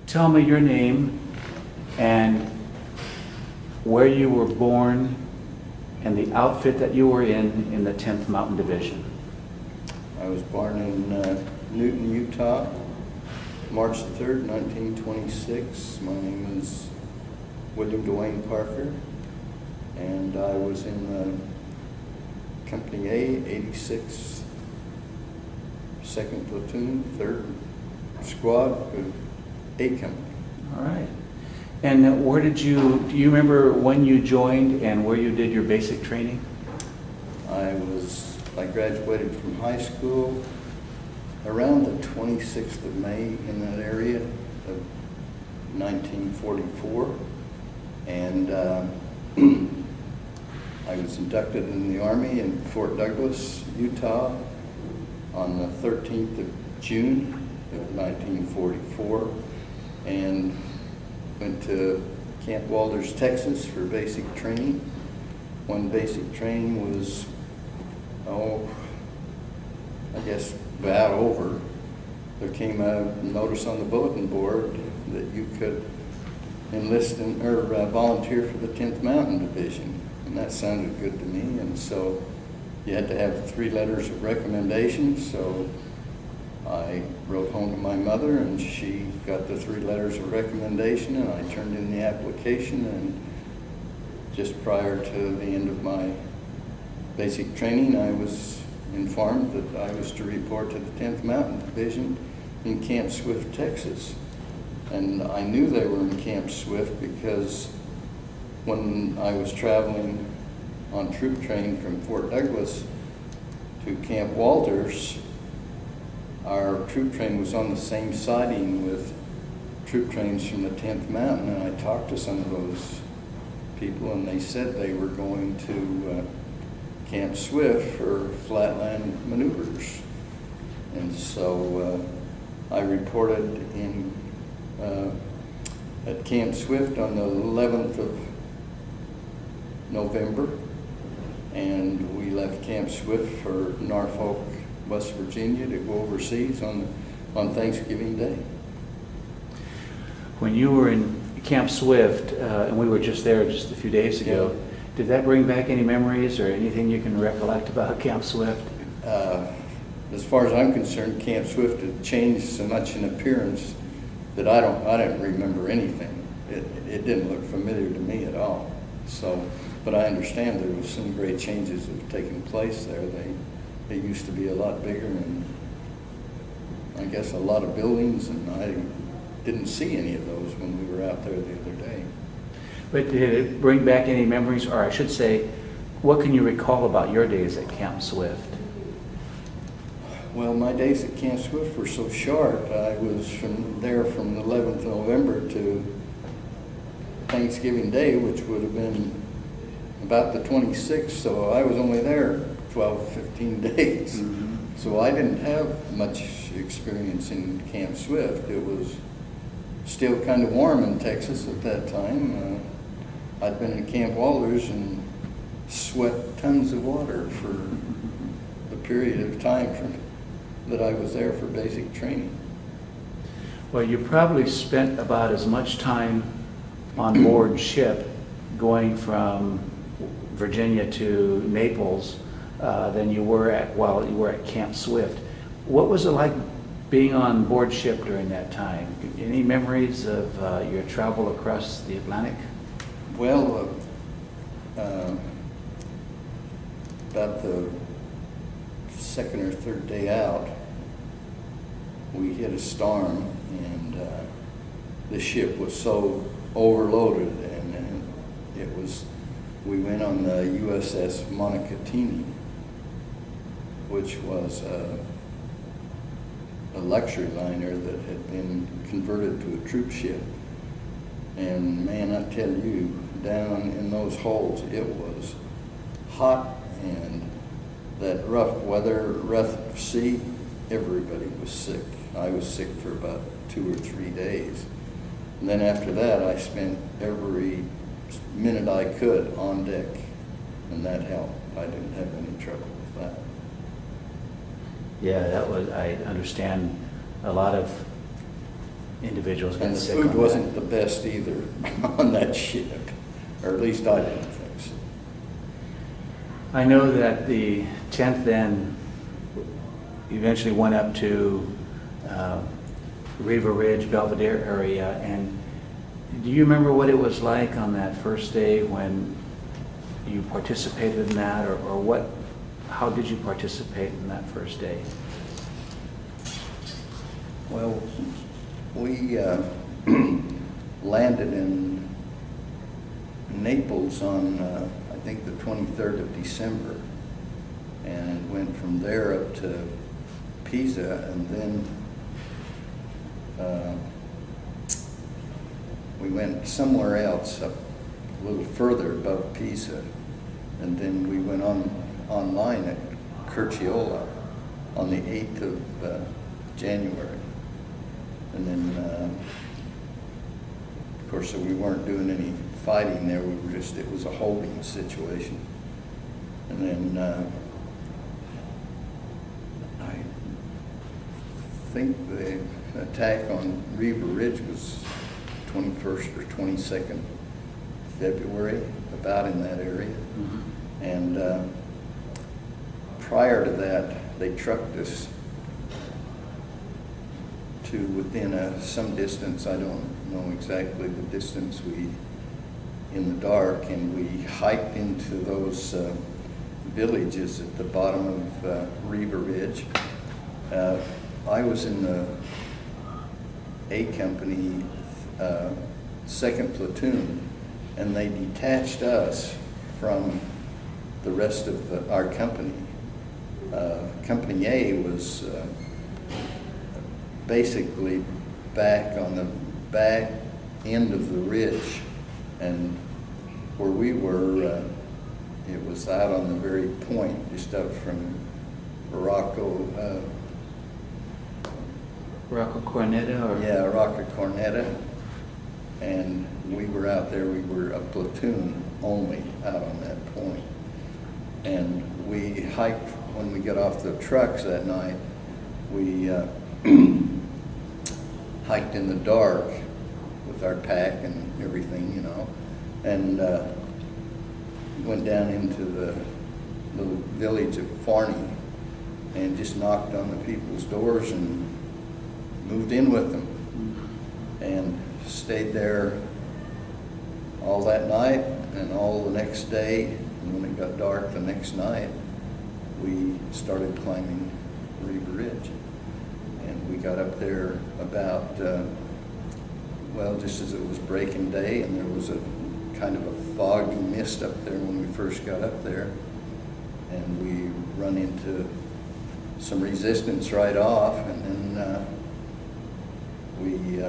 tell me your name and where you were born and the outfit that you were in the 10th Mountain Division. I was born in Newton, Utah, March 3rd, 1926. My name is William Dwayne Parker, and I was in Company A, 86th, 2nd Platoon, 3rd Squad of A Company. All right. And where did you, do you remember when you joined and where you did your basic training? I graduated from high school around the 26th of May in that area of 1944. And I was inducted in the Army in Fort Douglas, Utah on the 13th of June of 1944, and went to Camp Walters, Texas for basic training. One basic training was, I guess about over. There came a notice on the bulletin board that you could enlist in, or volunteer for the 10th Mountain Division, and that sounded good to me. And so you had to have 3 letters of recommendation. So I wrote home to my mother, and she got the 3 letters of recommendation, and I turned in the application. And just prior to the end of my basic training, I was informed that I was to report to the 10th Mountain Division in Camp Swift, Texas. And I knew they were in Camp Swift because when I was traveling on troop train from Fort Douglas to Camp Walters, our troop train was on the same siding with troop trains from the 10th Mountain, and I talked to some of those people, and they said they were going to Camp Swift for flatland maneuvers. And so I reported in at Camp Swift on the 11th of November, and we left Camp Swift for Norfolk, West Virginia to go overseas on Thanksgiving Day. When you were in Camp Swift, and we were just there just a few days ago, Yeah. Did that bring back any memories or anything you can recollect about Camp Swift? As far as I'm concerned, Camp Swift had changed so much in appearance that I didn't remember anything. It didn't look familiar to me at all. So, but I understand there was some great changes that have taken place there. They used to be a lot bigger, and I guess a lot of buildings, and I didn't see any of those when we were out there the other day. But did it bring back any memories, or I should say, what can you recall about your days at Camp Swift? Well, my days at Camp Swift were so short. I was there from the 11th of November to Thanksgiving Day, which would have been about the 26th, so I was only there 12, 15 days. Mm-hmm. So I didn't have much experience in Camp Swift. It was still kind of warm in Texas at that time. I'd been in Camp Walters and sweat tons of water for the period of time that I was there for basic training. Well, you probably spent about as much time on board ship going from Virginia to Naples than you were while you were at Camp Swift. What was it like being on board ship during that time? Any memories of your travel across the Atlantic? Well, about the 2nd or 3rd day out, we hit a storm, and the ship was so overloaded, and we went on the USS Monocattini, which was a luxury liner that had been converted to a troop ship. And man, I tell you, down in those holds, it was hot, and that rough weather, rough sea, everybody was sick. I was sick for about 2 or 3 days. And then after that, I spent every minute I could on deck, and that helped. I didn't have any trouble with that. Yeah, I understand a lot of individuals And got the sick food on wasn't that. the best either on that ship, or at least I didn't think so. I know that the 10th then eventually went up to Riva Ridge, Belvedere area, and do you remember what it was like on that first day when you participated in that, or what? How did you participate in that first day? Well, we landed in Naples on, I think, the 23rd of December, and went from there up to Pisa, and then we went somewhere else up a little further above Pisa, and then we went online at Curciola on the 8th of January. And then, of course, so we weren't doing any fighting there. We were just, it was a holding situation. And then I think the attack on Riva Ridge was 21st or 22nd February, about in that area. Mm-hmm. And prior to that, they trucked us to within some distance. I don't know exactly the distance, in the dark, and we hiked into those villages at the bottom of Riva Ridge. I was in the A Company, 2nd Platoon, and they detached us from the rest of our company. Company A was basically back on the back end of the ridge, and where we were, it was out on the very point, just up from Morocco. Rocco Cornetta, or? Yeah, Rocco Cornetta, and we were out there. We were a platoon only out on that point, and we hiked. When we got off the trucks that night, we hiked in the dark with our pack and everything, you know, and went down into the little village of Farney and just knocked on the people's doors and moved in with them, and stayed there all that night and all the next day. And when it got dark the next night, we started climbing Riva Ridge. And we got up there about, well, just as it was breaking day, and there was a kind of a foggy mist up there when we first got up there. And we run into some resistance right off, and then we,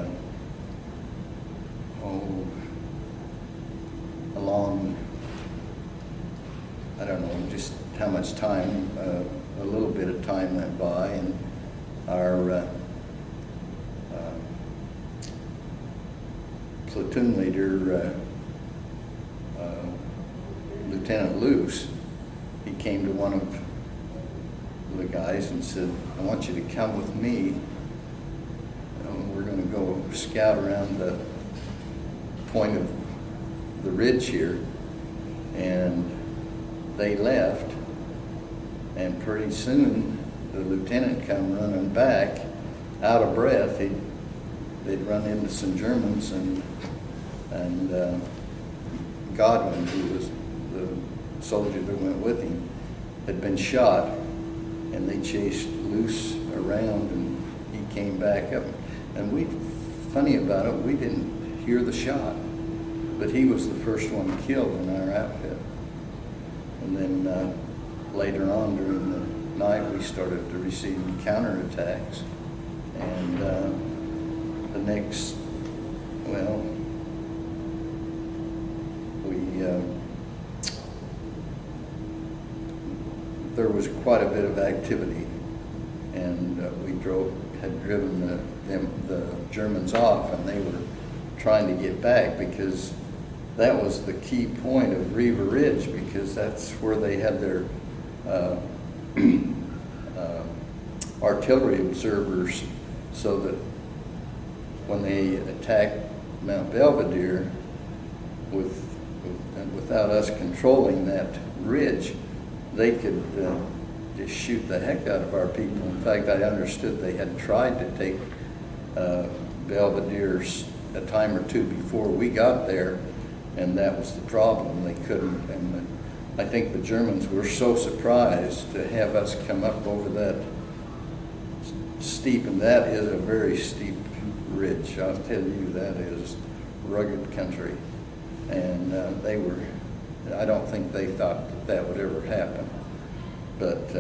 along, I don't know just how much time, a little bit of time went by, and our platoon leader, Lieutenant Luce, he came to one of the guys and said, "I want you to come with me. We're going to go scout around the point of the ridge here." And they left, and pretty soon the lieutenant come running back, out of breath. They'd run into some Germans, and Godwin, who was the soldier that went with him, had been shot, and they chased Luce around, and he came back up. And funny about it, we didn't hear the shot, but he was the first one killed in our outfit. And then later on during the night, we started to receive counterattacks. And the next, well, there was quite a bit of activity, and we had driven the Germans off, and they were trying to get back, because that was the key point of Riva Ridge, because that's where they had their artillery observers, so that when they attacked Mount Belvedere, without us controlling that ridge, they could just shoot the heck out of our people. In fact, I understood they had tried to take Belvedere a time or two before we got there, and that was the problem. They couldn't. And I think the Germans were so surprised to have us come up over that steep, and that is a very steep ridge. I'll tell you, that is rugged country. And they were, I don't think they thought that that would ever happen. But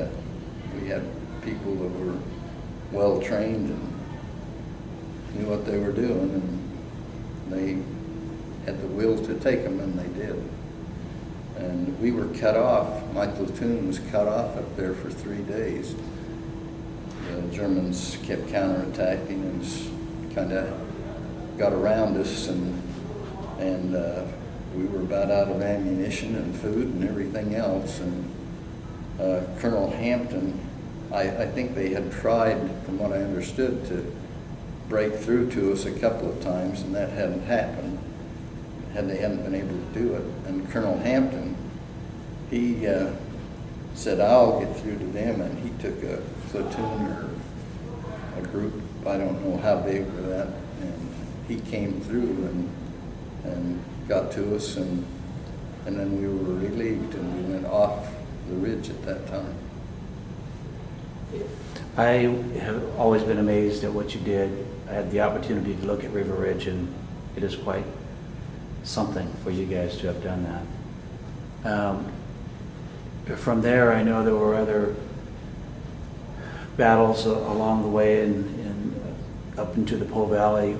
we had people that were well trained and knew what they were doing, and they had the will to take them, and they did. And we were cut off. My platoon was cut off up there for 3 days. The Germans kept counterattacking and kind of got around us, and we were about out of ammunition and food and everything else. And Colonel Hampton, I think they had tried, from what I understood, to break through to us a couple of times, and that hadn't happened. They hadn't been able to do it. And Colonel Hampton, he said, I'll get through to them, and he took a platoon or a group, I don't know how big for that, and he came through and got to us, and then we were relieved, and we went off the ridge at that time. I have always been amazed at what you did. I had the opportunity to look at Riva Ridge, and it is quite something for you guys to have done that. From there, I know there were other battles along the way and up into the Po Valley.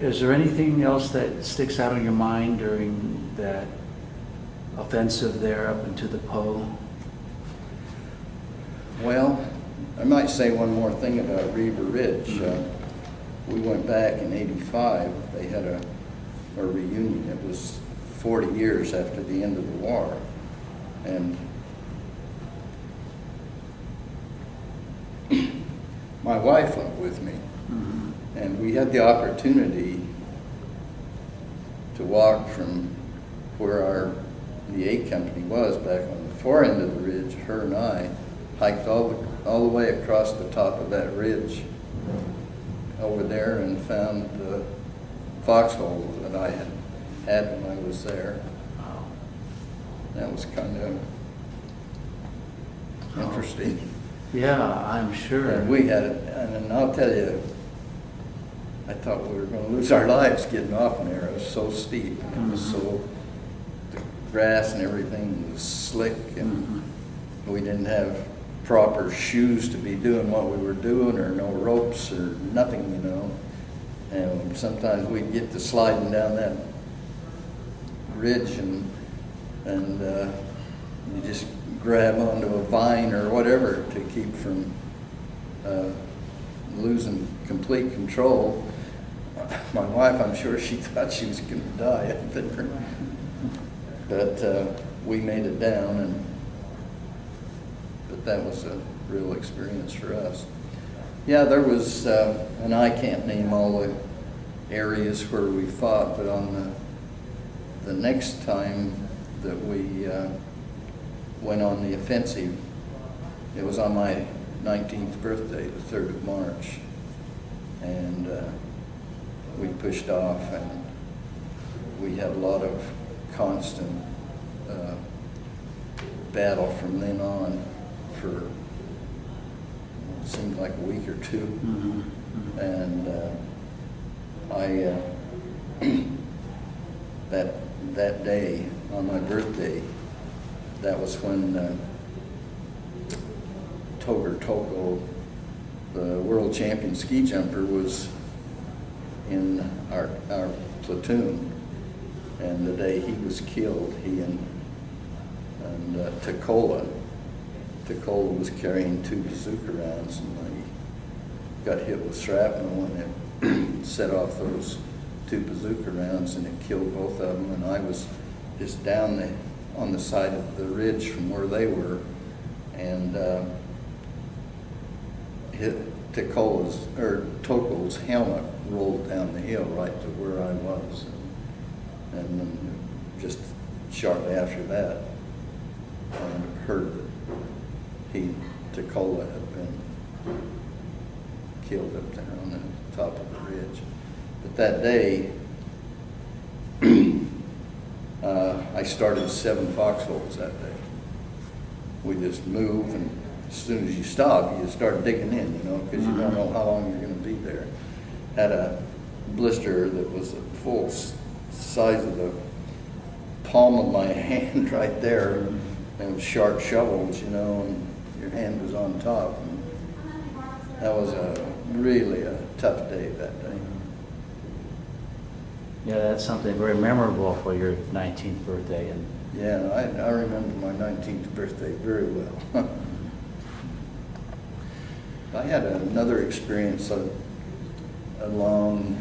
Is there anything else that sticks out in your mind during that offensive there up into the Po? Well, I might say one more thing about Riva Ridge. We went back in '85. They had a reunion. It was 40 years after the end of the war. And my wife went with me. And we had the opportunity to walk from where the 8 Company was back on the far end of the ridge. Her and I hiked all the way across the top of that ridge over there and found the foxhole that I had when I was there. Wow. That was kind of interesting. Yeah, I'm sure. And we had it, and I'll tell you, I thought we were going to lose our lives getting off in there. It was so steep, and it was so, the grass and everything was slick, and we didn't have proper shoes to be doing what we were doing, or no ropes or nothing, you know. And sometimes we'd get to sliding down that ridge, and you just grab onto a vine or whatever to keep from losing complete control. My wife, I'm sure she thought she was going to die up there. But we made it down, but that was a real experience for us. Yeah, there was, and I can't name all the areas where we fought, but on the next time that we went on the offensive, it was on my 19th birthday, the 3rd of March, and we pushed off, and we had a lot of constant battle from then on for it seemed like a week or two. And that day on my birthday, that was when Toger Toko, the world champion ski jumper, was in our platoon. And the day he was killed, he and Takola was carrying 2 bazooka rounds, and he got hit with shrapnel, and it set off those 2 bazooka rounds, and it killed both of them. And I was just down on the side of the ridge from where they were, and Tokol's helmet rolled down the hill right to where I was. And then just shortly after that, I heard that Tokola had been killed up there on the top of the ridge. But that day, I started 7 foxholes that day. We just move, and as soon as you stop, you start digging in, because you don't know how long you're going to be there. Had a blister that was the full size of the palm of my hand right there, and with sharp shovels, and your hand was on top. And that was really a tough day that day. Yeah, that's something very memorable for your 19th birthday. And yeah, I remember my 19th birthday very well. I had another experience along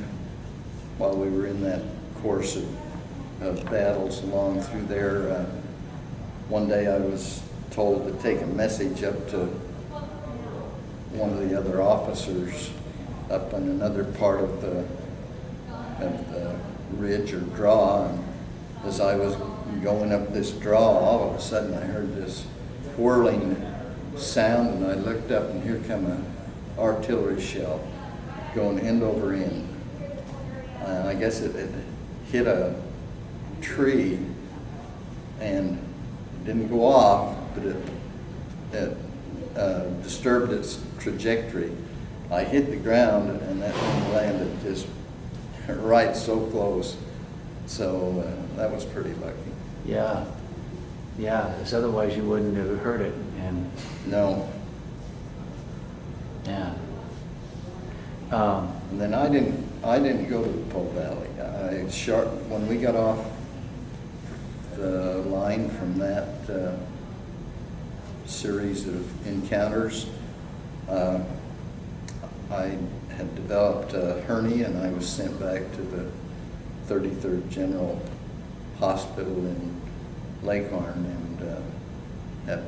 while we were in that course of battles along through there. One day I was told to take a message up to one of the other officers up on another part of the ridge or draw, and as I was going up this draw, all of a sudden I heard this whirling sound, and I looked up, and here come an artillery shell going end over end. I guess it hit a tree and didn't go off, but it disturbed its trajectory. I hit the ground, and that thing landed just right so close. So that was pretty lucky. yeah, because otherwise you wouldn't have heard it. And No. yeah. And then I didn't go to the Po Valley. When we got off the line from that series of encounters, I had developed a hernia, and I was sent back to the 33rd General Hospital in Lakeharn and had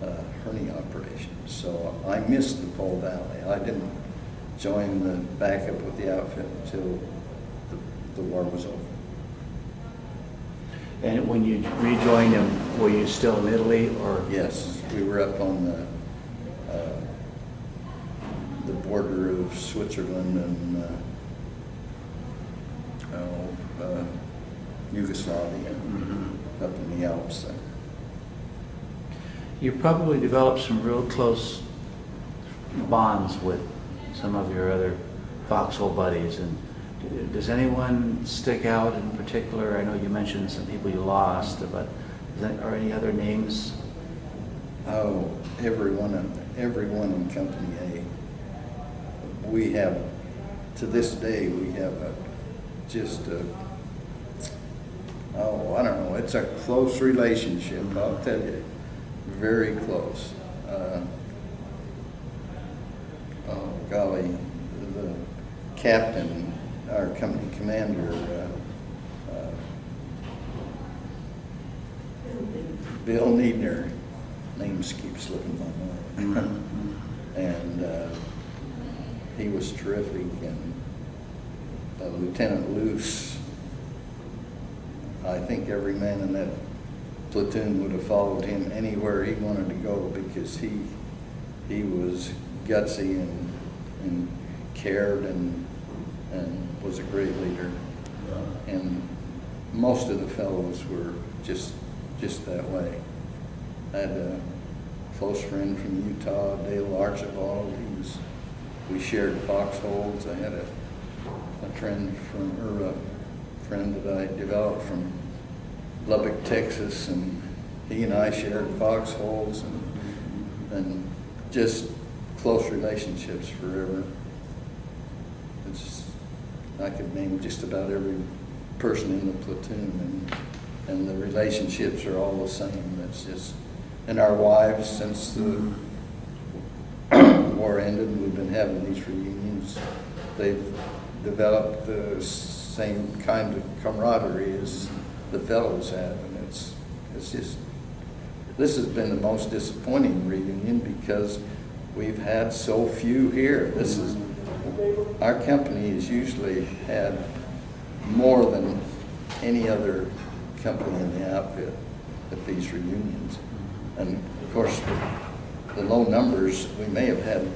a hernia operation. So I missed the Po Valley. I didn't join the backup with the outfit until the war was over. And when you rejoined him, were you still in Italy, or? Yes, we were up on the border of Switzerland and Yugoslavia, up in the Alps there. You probably developed some real close bonds with some of your other Foxhole buddies. And does anyone stick out in particular? I know you mentioned some people you lost, but are any other names? Oh, everyone in Company A. We have, to this day, we have I don't know, it's a close relationship, I'll tell you, very close. Oh golly, the captain, our company commander, Bill Needner, names keep slipping my mind. And he was terrific, and Lieutenant Luce, I think every man in that platoon would have followed him anywhere he wanted to go, because he was gutsy and cared and was a great leader. And most of the fellows were just that way. I had a close friend from Utah, Dale Archibald. We shared foxholes. I had a friend that I developed from Lubbock, Texas, and he and I shared foxholes and just close relationships forever. I could name just about every person in the platoon, and the relationships are all the same. It's just, and our wives, since the war ended and we've been having these reunions, they've developed the same kind of camaraderie as the fellows have, and it's just, this has been the most disappointing reunion, because we've had so few here. Our company has usually had more than any other company in the outfit at these reunions. And of course, the low numbers, we may have had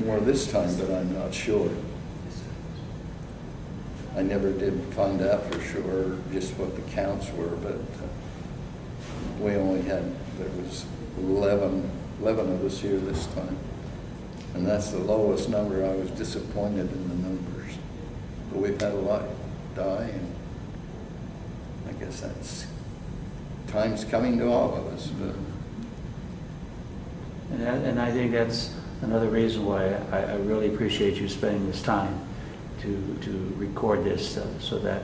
more this time, but I'm not sure. I never did find out for sure just what the counts were, but we only had, there was 11 of us here this time. And that's the lowest number. I was disappointed in the numbers. But we've had a lot die, and I guess that's time's coming to all of us. But And I think that's another reason why I really appreciate you spending this time to record this, so that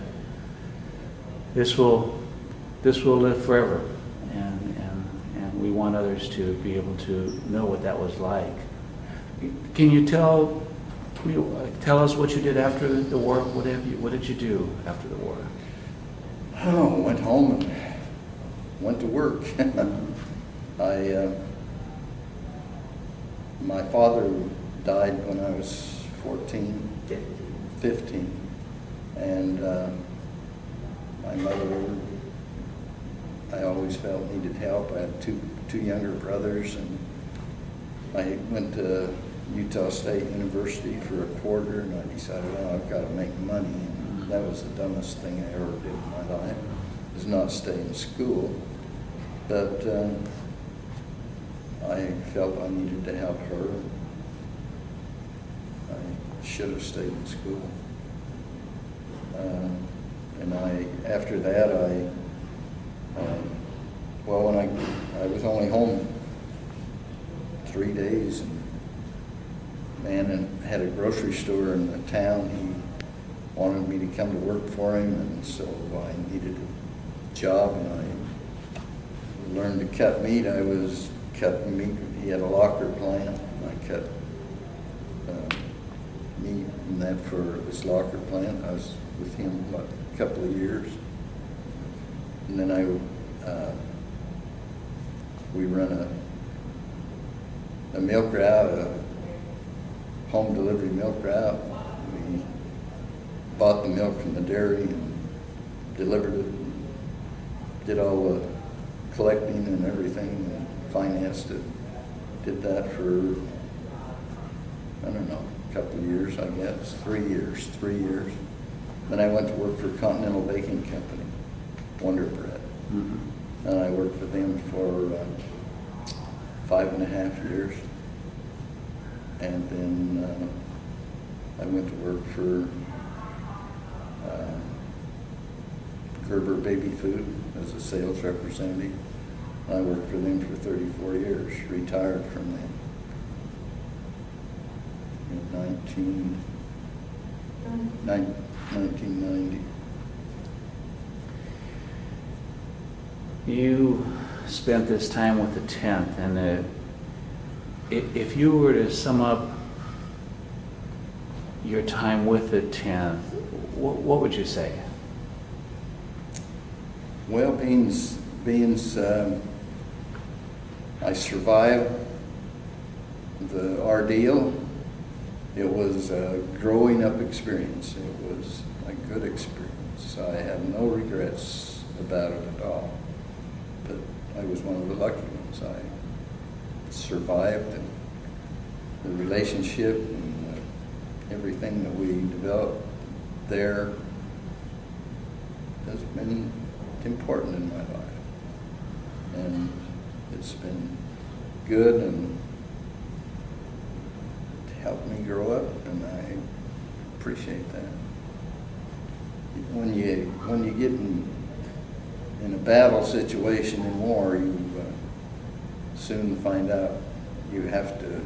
this will live forever, and we want others to be able to know what that was like. Can you tell us what you did after the war? What did you do after the war? oh, went home and went to work. My father died when I was 15, and my mother, I always felt needed help. I had two younger brothers, and I went to Utah State University for a quarter, and I decided, oh, I've got to make money. And that was the dumbest thing I ever did in my life, was not stay in school. But I felt I needed to help her. I should have stayed in school. And after that, when I was only home 3 days, and man had a grocery store in the town. He wanted me to come to work for him, and so I needed a job, and I learned to cut meat. I was cutting meat. He had a locker plant. I cut meat and that for his locker plant. I was with him about a couple of years, and then we run a milk route, a home delivery milk route. We bought the milk from the dairy and delivered it, did all the collecting and everything, and financed it. Did that for, I don't know, a couple of years, I guess, 3 years. Then I went to work for Continental Baking Company, Wonder Bread. Mm-hmm. And I worked for them for 5.5 years. And then I went to work for Gerber Baby Food as a sales representative. I worked for them for 34 years, retired from them in 1990. You spent this time with the 10th, and if you were to sum up your time with the 10th, what would you say? Well, being I survived the ordeal. It was a growing up experience. It was a good experience. I have no regrets about it at all. But I was one of the lucky ones. I survived, and the relationship and everything that we developed there has been important in my life. And it's been good and helped me grow up, and I appreciate that. When you get in a battle situation in war, you soon find out you have to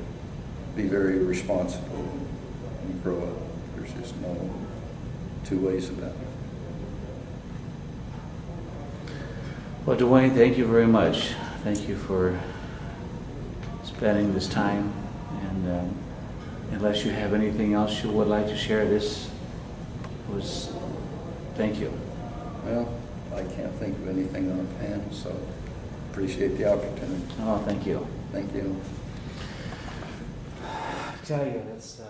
be very responsible when you grow up. There's just no two ways about it. Well, Dwayne, thank you very much. Thank you for spending this time. And unless you have anything else you would like to share, thank you. Well, I can't think of anything offhand, so appreciate the opportunity. Oh, thank you. Thank you. battalion, it's